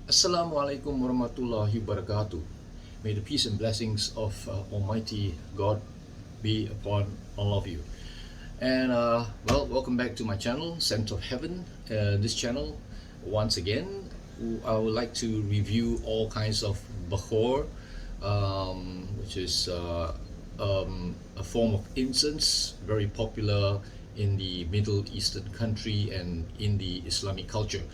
Assalamualaikum warahmatullahi wabarakatuh. May the peace and blessings of Almighty God be upon all of you. And welcome back to my channel, Scent of Heaven. This channel, once again, I would like to review all kinds of bakhoor, which is a form of incense, very popular in the Middle Eastern country and in the Islamic culture.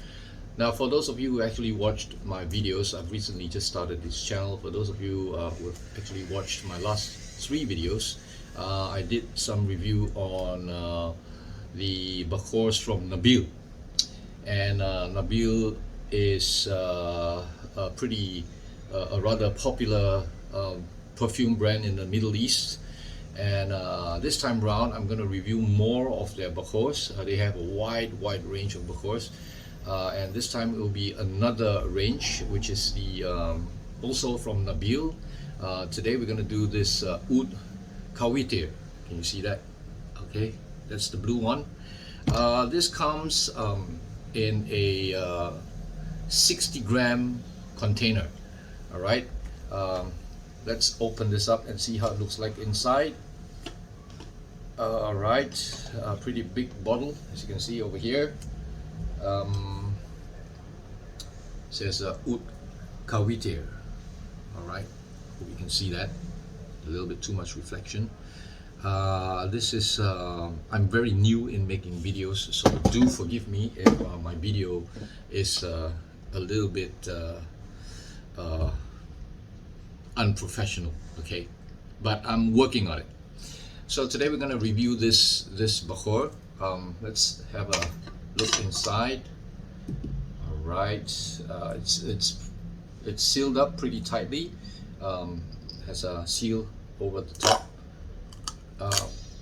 Now, for those of you who actually watched my videos, I've recently just started this channel. For those of you who have actually watched my last 3 videos, I did some review on the bakhoors from Nabeel. And Nabeel is a rather popular perfume brand in the Middle East. And this time around, I'm going to review more of their bakhoors. They have a wide range of bakhoors. And this time it will be another range, which is the also from Nabeel. Today we're going to do this Oudh Khawatir. Can you see that? Okay, that's the blue one. This comes in a 60-gram container. All right, let's open this up and see how it looks like inside. All right, a pretty big bottle, as you can see over here. Says Oudh Khawatir. All right, hope you can see that. A little bit too much reflection. This is I'm very new in making videos, so do forgive me if my video is a little bit unprofessional. Okay, but I'm working on it. So today we're going to review this bakhoor. Let's have a look inside. All right, it's sealed up pretty tightly. Has a seal over the top.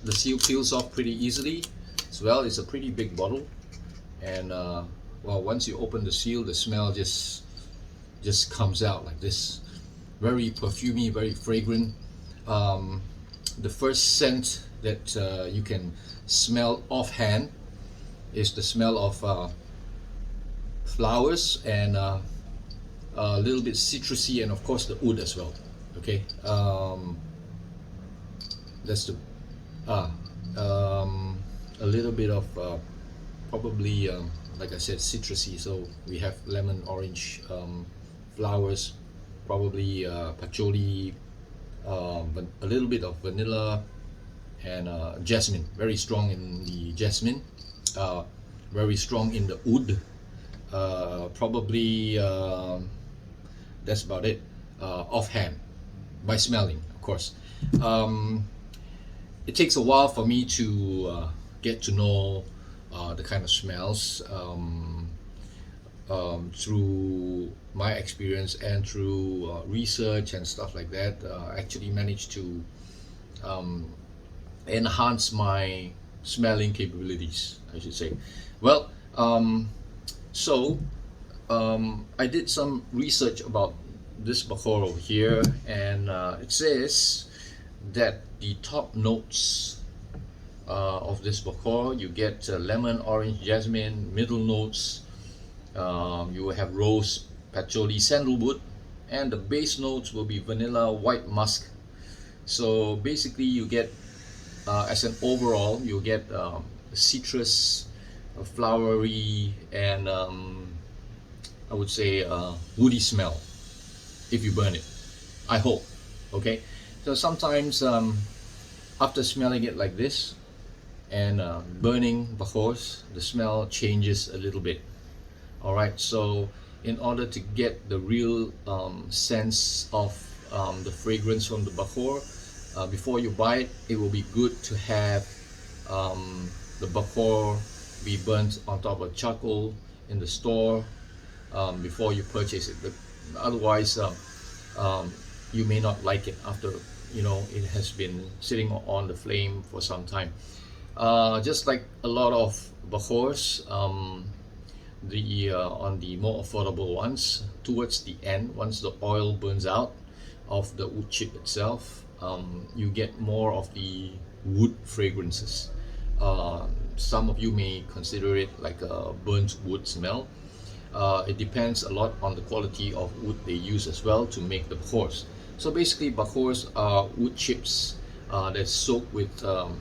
The seal peels off pretty easily as well. It's a pretty big bottle, and well, once you open the seal, the smell just comes out like this. Very perfumey, very fragrant. The first scent that you can smell offhand is the smell of flowers and a little bit citrusy, and of course the oud as well. Okay, that's the a little bit of probably like I said, citrusy. So we have lemon, orange flowers, probably patchouli, but a little bit of vanilla and jasmine. Very strong in the jasmine, very strong in the oud. Probably that's about it offhand, by smelling, of course. It takes a while for me to get to know the kind of smells through my experience and through research and stuff like that. I actually managed to enhance my smelling capabilities, I should say. Well, I did some research about this bakhoor over here, and it says that the top notes of this bakhoor, you get lemon, orange, jasmine. Middle notes, you will have rose, patchouli, sandalwood, and the base notes will be vanilla, white musk. So basically you get as an overall, you get citrus, flowery, and I would say woody smell if you burn it, I hope. Okay, so sometimes after smelling it like this and burning bakhoors, the smell changes a little bit. All right, so in order to get the real sense of the fragrance from the bakhoor, before you buy it, it will be good to have the bakhoor be burnt on top of charcoal in the store before you purchase it. Otherwise, you may not like it after it has been sitting on the flame for some time. Just like a lot of bakhoors, on the more affordable ones, towards the end, once the oil burns out of the wood chip itself, you get more of the wood fragrances. Some of you may consider it like a burnt wood smell. It depends a lot on the quality of wood they use as well to make the bakhoors. So basically, bakhoors are wood chips that's soaked with um,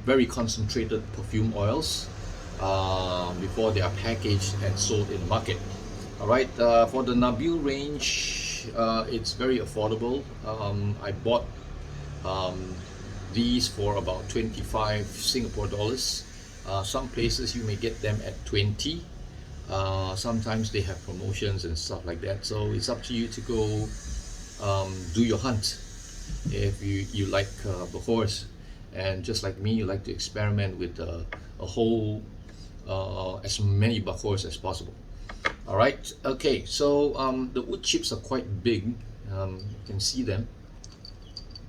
very concentrated perfume oils before they are packaged and sold in the market. All right, for the Nabeel range, it's very affordable. I bought um, these for about 25 Singapore dollars. Some places you may get them at 20. Sometimes they have promotions and stuff like that. So it's up to you to go do your hunt if you like bakhoors. And just like me, you like to experiment with a whole as many bakhoors as possible. All right, okay, so the wood chips are quite big. You can see them.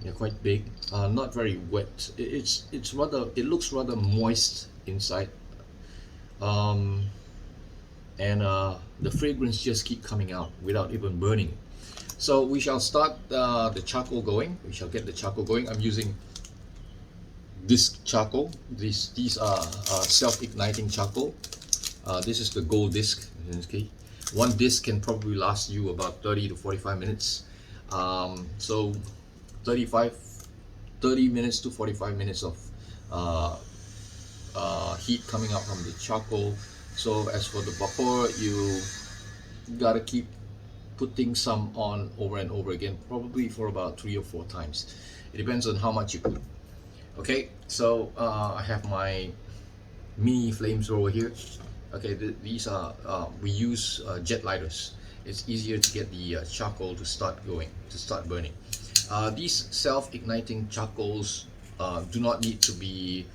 They're quite big, not very wet. It's rather, it looks rather moist inside, um, and the fragrance just keep coming out without even burning. So we shall start the charcoal going. We shall get the charcoal going. I'm using this charcoal. These are self-igniting charcoal. This is the gold disc. Okay, one disc can probably last you about 30 to 45 minutes. So 30 minutes to 45 minutes of heat coming out from the charcoal. So as for the bakhoor, you gotta keep putting some on over and over again, probably for about 3 or 4 times. It depends on how much you put. Okay, so I have my mini flamethrower here. Okay, these are we use jet lighters. It's easier to get the charcoal to start going, to start burning. These self-igniting charcoals do not need to be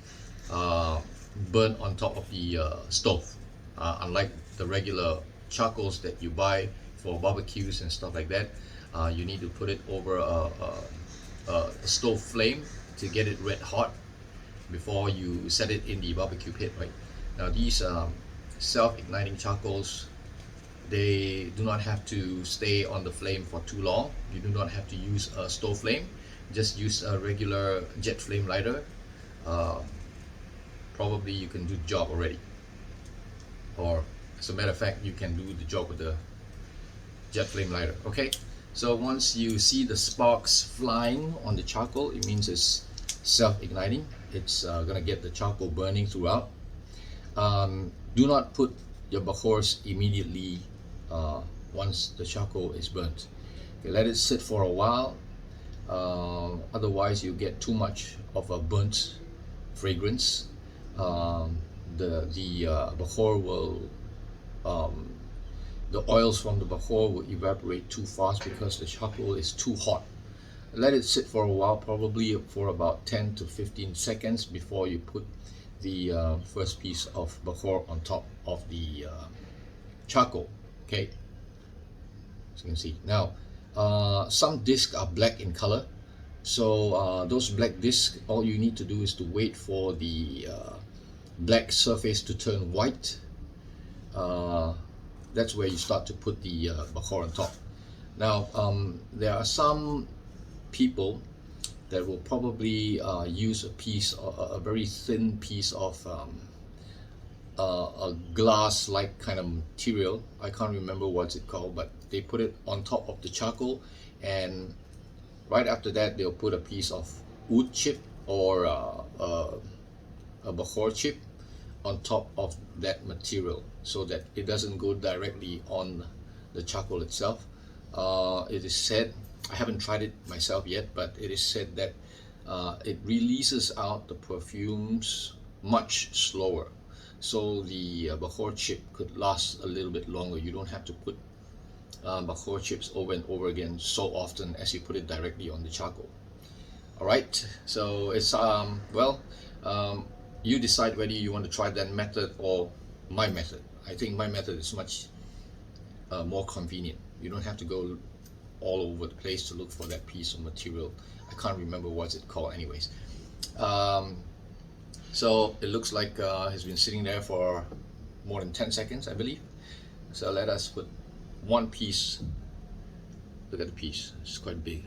burnt on top of the stove, unlike the regular charcoals that you buy for barbecues and stuff like that. You need to put it over a stove flame to get it red hot before you set it in the barbecue pit, right? Now these self-igniting charcoals, they do not have to stay on the flame for too long. You do not have to use a stove flame. Just use a regular jet flame lighter. Probably you can do the job already. Or as a matter of fact, you can do the job with the jet flame lighter. Okay, so once you see the sparks flying on the charcoal, it means it's self-igniting. It's gonna get the charcoal burning throughout. Do not put your bakhoors immediately once the charcoal is burnt. Okay, let it sit for a while. Otherwise, you get too much of a burnt fragrance. The bakhoor will the oils from the bakhoor will evaporate too fast because the charcoal is too hot. Let it sit for a while, probably for about 10 to 15 seconds before you put the first piece of bakhoor on top of the charcoal. Okay, as you can see now, some discs are black in color. So those black discs, all you need to do is to wait for the black surface to turn white. That's where you start to put the bakhoor on top. Now there are some people that will probably use a very thin piece of a glass-like kind of material. I can't remember what's it called, but they put it on top of the charcoal, and right after that they'll put a piece of wood chip or a bakhoor chip on top of that material so that it doesn't go directly on the charcoal itself. It is said, I haven't tried it myself yet, but it is said that it releases out the perfumes much slower, so the bakhoor chip could last a little bit longer. You don't have to put bakhoor chips over and over again so often as you put it directly on the charcoal. All right, so it's you decide whether you want to try that method or my method. I think my method is much more convenient. You don't have to go all over the place to look for that piece of material. I can't remember what's it called anyways. So it looks like it's been sitting there for more than 10 seconds, I believe. So let us put one piece. Look at the piece, it's quite big.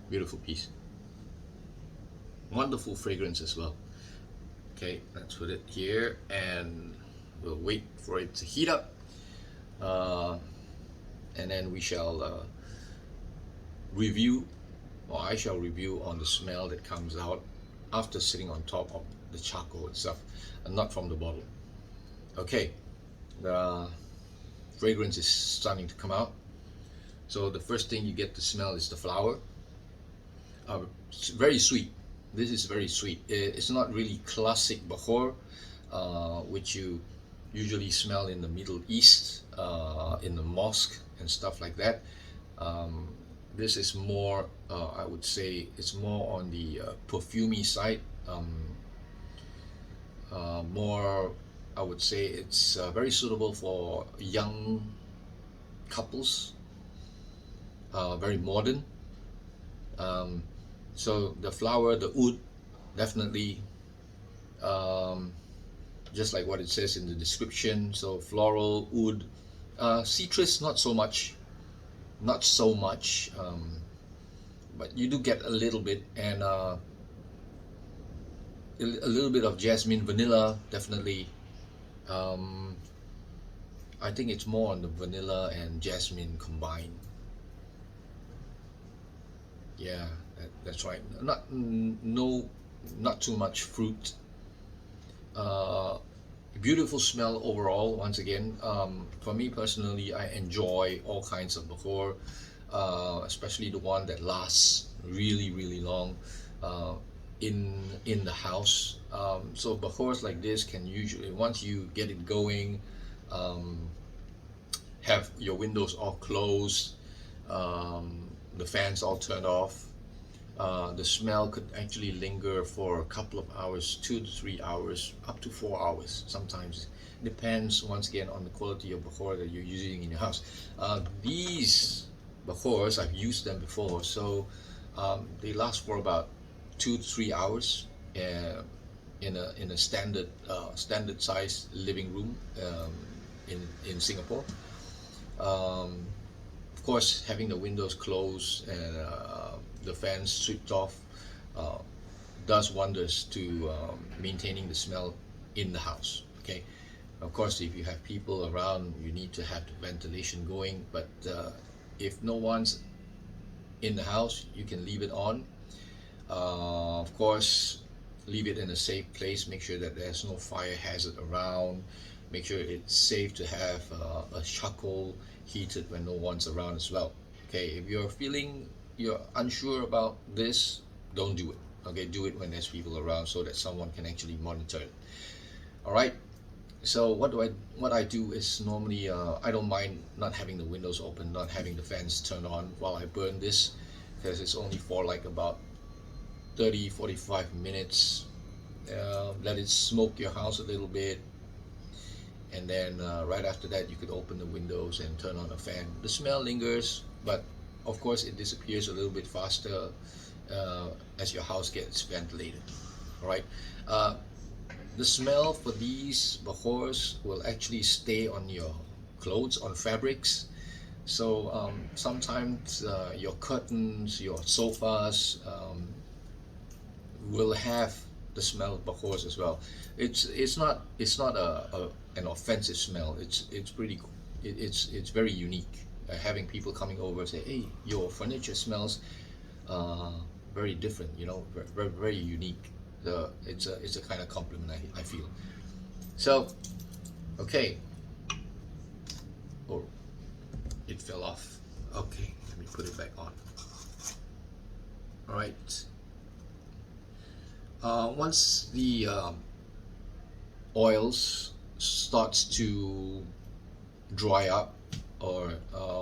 Beautiful piece. Wonderful fragrance as well. Okay, let's put it here, and We'll wait for it to heat up, and then we shall review, or I shall review on the smell that comes out after sitting on top of the charcoal itself, and not from the bottle. Okay, the fragrance is starting to come out. So the first thing you get to smell is the flower. It's very sweet. This is very sweet. It's not really classic bakhoor, which you usually smell in the Middle East, in the mosque and stuff like that. This is more, I would say, it's more on the perfumey side. More, I would say, it's very suitable for young couples. Very modern. So the flower, the oud, definitely, just like what it says in the description. So floral, oud, citrus, not so much, but you do get a little bit, and a little bit of jasmine, vanilla, definitely. I think it's more on the vanilla and jasmine combined. Yeah, that's right. Not too much fruit. Beautiful smell overall. Once again, for me personally, I enjoy all kinds of bakhoor, especially the one that lasts really long in the house. So bakhoors like this can usually, once you get it going, have your windows all closed, the fans all turned off. The smell could actually linger for a couple of hours, 2 to 3 hours, up to 4 hours sometimes. Depends once again on the quality of bakhoor that you're using in your house. These bakhoors, I've used them before, so they last for about 2 to 3 hours in a standard size living room in Singapore. Of course, having the windows closed and the fans switched off does wonders to maintaining the smell in the house. Okay, of course, if you have people around, you need to have the ventilation going, but if no one's in the house, you can leave it on. Of course, leave it in a safe place. Make sure that there's no fire hazard around. Make sure it's safe to have a charcoal heated when no one's around as well. Okay, if you're unsure about this, don't do it. Okay, do it when there's people around so that someone can actually monitor it. All right. So what I do is normally I don't mind not having the windows open, not having the fans turned on while I burn this, because it's only for like about 30-45 minutes. Let it smoke your house a little bit, and then right after that you could open the windows and turn on a fan. The smell lingers, but of course it disappears a little bit faster as your house gets ventilated. All right. The smell for these bakhoors will actually stay on your clothes, on fabrics. So sometimes your curtains, your sofas will have the smell of bakhoors as well. It's not an offensive smell. It's pretty. It's very unique. Having people coming over say, "Hey, your furniture smells very different." You know, very unique. It's a kind of compliment I feel. So, okay. Oh, it fell off. Okay, let me put it back on. All right. Once the oils starts to dry up, or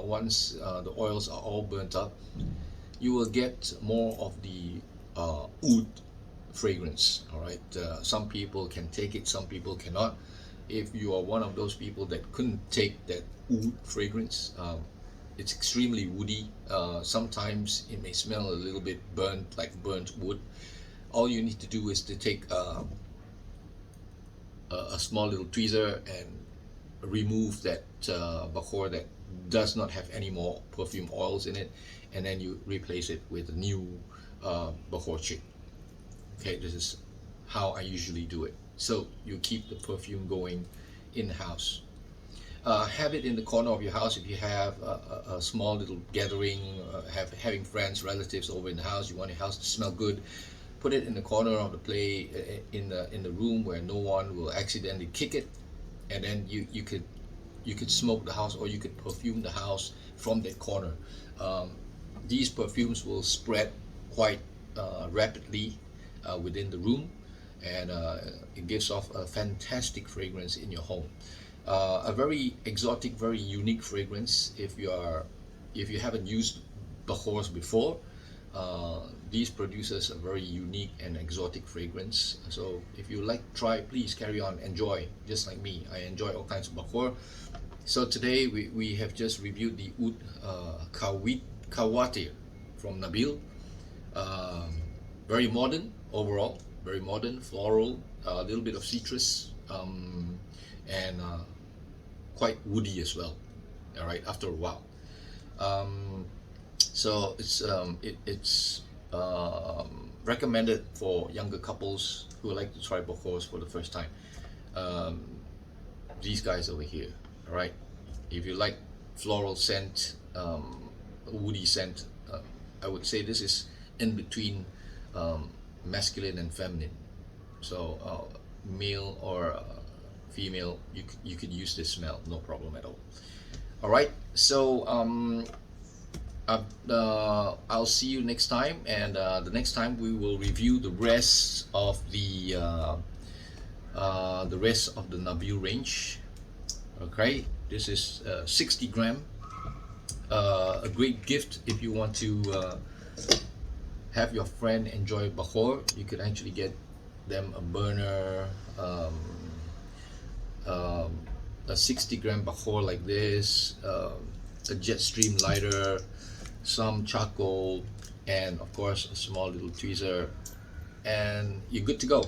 once the oils are all burnt up, you will get more of the oud fragrance. All right. Some people can take it, some people cannot. If you are one of those people that couldn't take that oud fragrance, it's extremely woody. Sometimes it may smell a little bit burnt, like burnt wood. All you need to do is to take a small little tweezer and remove that bakhoor that does not have any more perfume oils in it, and then you replace it with a new bakhoor chick. Okay, this is how I usually do it. So you keep the perfume going in the house. Have it in the corner of your house if you have a small little gathering, having friends, relatives over in the house. You want your house to smell good. Put it in the corner of the in the room where no one will accidentally kick it, and then you could smoke the house, or you could perfume the house from that corner. These perfumes will spread quite rapidly within the room, and it gives off a fantastic fragrance in your home. A very exotic, very unique fragrance. If you haven't used bakhoors before, these produces a very unique and exotic fragrance. So if you like try, please carry on, enjoy, just like me. I enjoy all kinds of bakhoor. So today we have just reviewed the Oudh Khawatir from Nabeel. Very modern overall, very modern, floral, a little bit of citrus, and quite woody as well. All right, after a while. So it's recommended for younger couples who would like to try bakhoors for the first time. These guys over here. All right, if you like floral scent, woody scent, I would say this is in between masculine and feminine. So male or female, you could use this smell, no problem at all. All right, so I'll see you next time, and the next time we will review the rest of the Nabeel range. Okay, this is 60 gram. A great gift if you want to have your friend enjoy bakhoor. You could actually get them a burner, a 60 gram bakhoor like this, a jet stream lighter, some charcoal, and of course a small little tweezer, and you're good to go.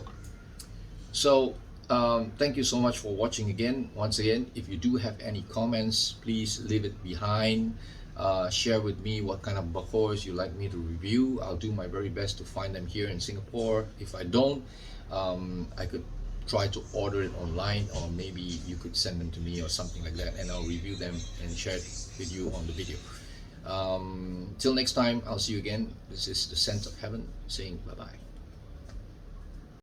So thank you so much for watching again. Once again, if you do have any comments, please leave it behind. Share with me what kind of bakhoors you like me to review. I'll do my very best to find them here in Singapore. If I don't, I could try to order it online, or maybe you could send them to me or something like that, and I'll review them and share it with you on the video. Till next time, I'll see you again. This is the Scent of Heaven saying bye bye.